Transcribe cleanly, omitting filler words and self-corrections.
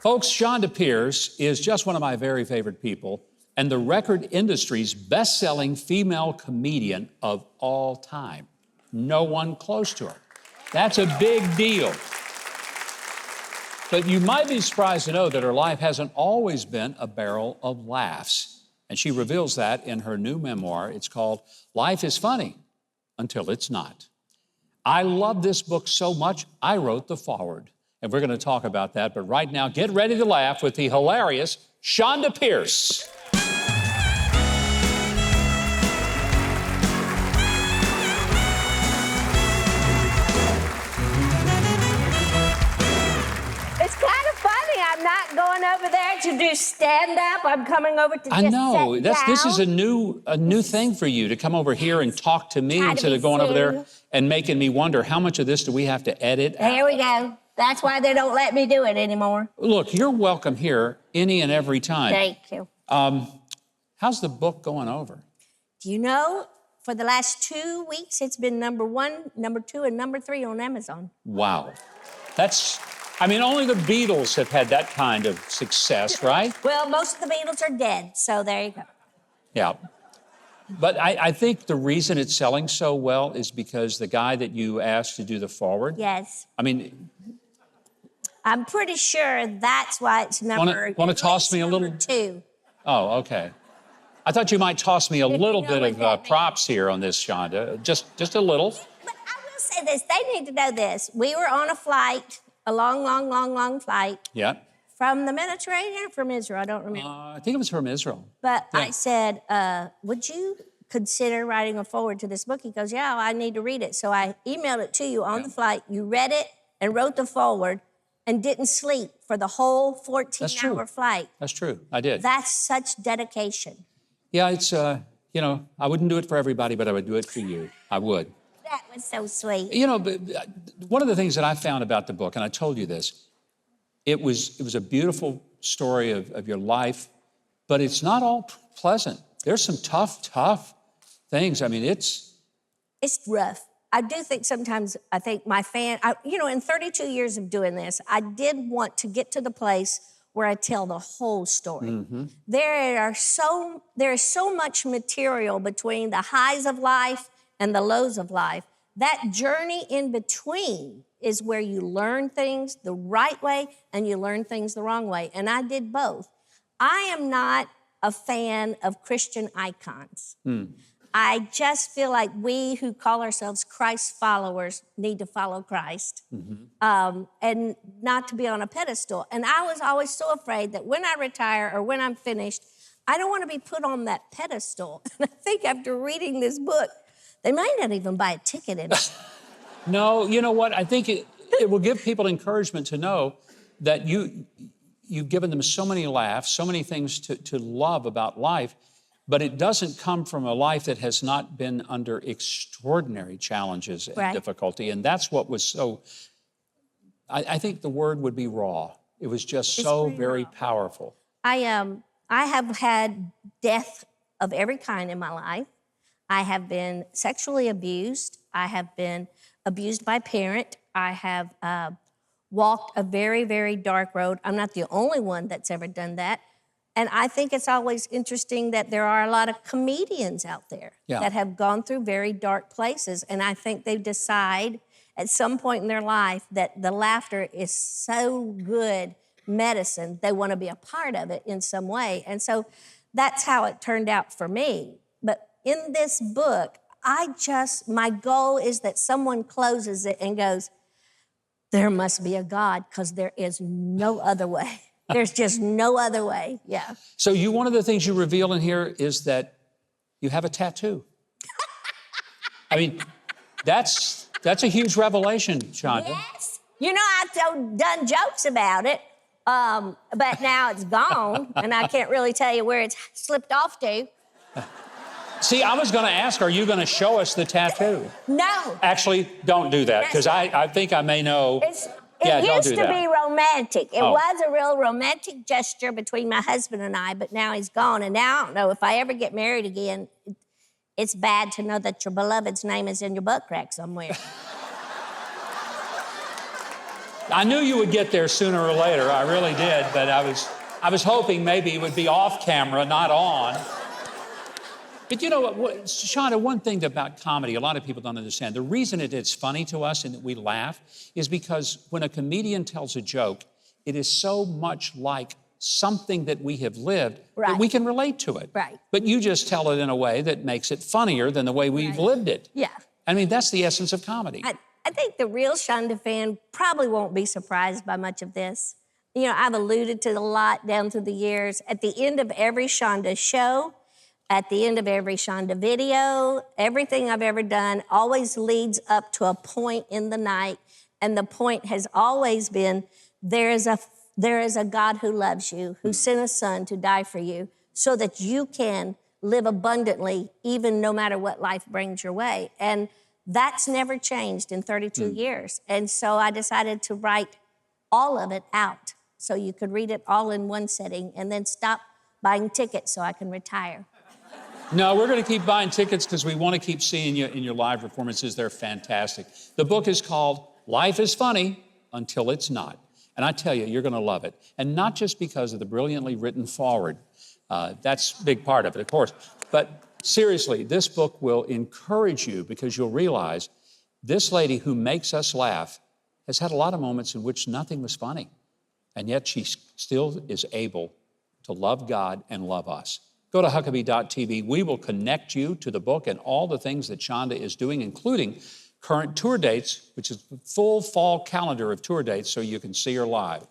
Folks, Chonda Pierce is just one of my very favorite people and the record industry's best-selling female comedian of all time. No one close to her. That's a big deal. But you might be surprised to know that her life hasn't always been a barrel of laughs. And she reveals that in her new memoir. It's called Life is Funny Until It's Not. I love this book so much, I wrote the foreword. And we're going to talk about that. But right now, get ready to laugh with the hilarious Chonda Pierce. It's kind of funny. I'm not going over there to do stand-up. I'm coming over to just I know. sit This down. is a new thing for you, to come over here and talk to me instead of going over there and making me wonder, how much of this do we have to edit out? There we go. That's why they don't let me do it anymore. Look, you're welcome here any and every time. Thank you. How's the book going over? Do you know, for the last 2 weeks, it's been number 1, number 2, and number 3 on Amazon. Wow. Only the Beatles have had that kind of success, right? Well, most of the Beatles are dead, so there you go. Yeah. But I think the reason it's selling so well is because the guy that you asked to do the foreword. Yes. I'm pretty sure that's why it's number. Want to toss me a little? 2. Oh, okay. I thought you might toss me a little bit of props here on this, Chonda. Just a little. But I will say this: they need to know this. We were on a flight, a long flight. Yeah. From the Mediterranean or from Israel? I don't remember. I think it was from Israel. But yeah. I said, would you consider writing a foreword to this book? He goes, yeah, I need to read it. So I emailed it to you on the flight. You read it and wrote the foreword and didn't sleep for the whole 14-hour flight. That's true. I did. That's such dedication. Yeah, it's, I wouldn't do it for everybody, but I would do it for you. I would. That was so sweet. But one of the things that I found about the book, and I told you this, it was a beautiful story of your life, but it's not all pleasant. There's some tough things. It's rough. I do think sometimes, in 32 years of doing this, I did want to get to the place where I tell the whole story. Mm-hmm. There is so much material between the highs of life and the lows of life. That journey in between is where you learn things the right way and you learn things the wrong way. And I did both. I am not a fan of Christian icons. I just feel like we who call ourselves Christ followers need to follow Christ and not to be on a pedestal. And I was always so afraid that when I retire or when I'm finished, I don't want to be put on that pedestal. And I think after reading this book, they might not even buy a ticket in it. No, you know what? I think it will give people encouragement to know that you've given them so many laughs, so many things to love about life, but it doesn't come from a life that has not been under extraordinary challenges and difficulty. And that's what was so, I think the word would be raw. It was just so very powerful. I have had death of every kind in my life. I have been sexually abused. I have been abused by a parent. I have walked a very, very dark road. I'm not the only one that's ever done that. And I think it's always interesting that there are a lot of comedians out there that have gone through very dark places. And I think they decide at some point in their life that the laughter is so good medicine, they want to be a part of it in some way. And so that's how it turned out for me. But in this book, my goal is that someone closes it and goes, there must be a God, because there is no other way. There's just no other way, yeah. So one of the things you reveal in here is that you have a tattoo. That's a huge revelation, Chonda. Yes. I've done jokes about it, but now it's gone, and I can't really tell you where it's slipped off to. See, I was going to ask, are you going to show us the tattoo? No. Actually, don't do that, because I think I may know. It used to be romantic. It was a real romantic gesture between my husband and I, but now he's gone. And now I don't know if I ever get married again, it's bad to know that your beloved's name is in your butt crack somewhere. I knew you would get there sooner or later. I really did, but I was hoping maybe it would be off camera, not on. But you know what, Shonda, one thing about comedy, a lot of people don't understand. The reason it's funny to us and that we laugh is because when a comedian tells a joke, it is so much like something that we have lived that we can relate to it. Right. But you just tell it in a way that makes it funnier than the way we've lived it. Yeah. I mean, that's the essence of comedy. I think the real Shonda fan probably won't be surprised by much of this. You know, I've alluded to a lot down through the years. At the end of every Shonda show, at the end of every Shonda video, everything I've ever done always leads up to a point in the night. And the point has always been, there is a God who loves you, who sent a son to die for you so that you can live abundantly, even no matter what life brings your way. And that's never changed in 32 years. And so I decided to write all of it out so you could read it all in one sitting and then stop buying tickets so I can retire. No, we're going to keep buying tickets because we want to keep seeing you in your live performances. They're fantastic. The book is called Life is Funny Until It's Not. And I tell you, you're going to love it. And not just because of the brilliantly written foreword. That's a big part of it, of course. But seriously, this book will encourage you because you'll realize this lady who makes us laugh has had a lot of moments in which nothing was funny. And yet she still is able to love God and love us. Go to Huckabee.tv. We will connect you to the book and all the things that Chonda is doing, including current tour dates, which is the full fall calendar of tour dates, so you can see her live.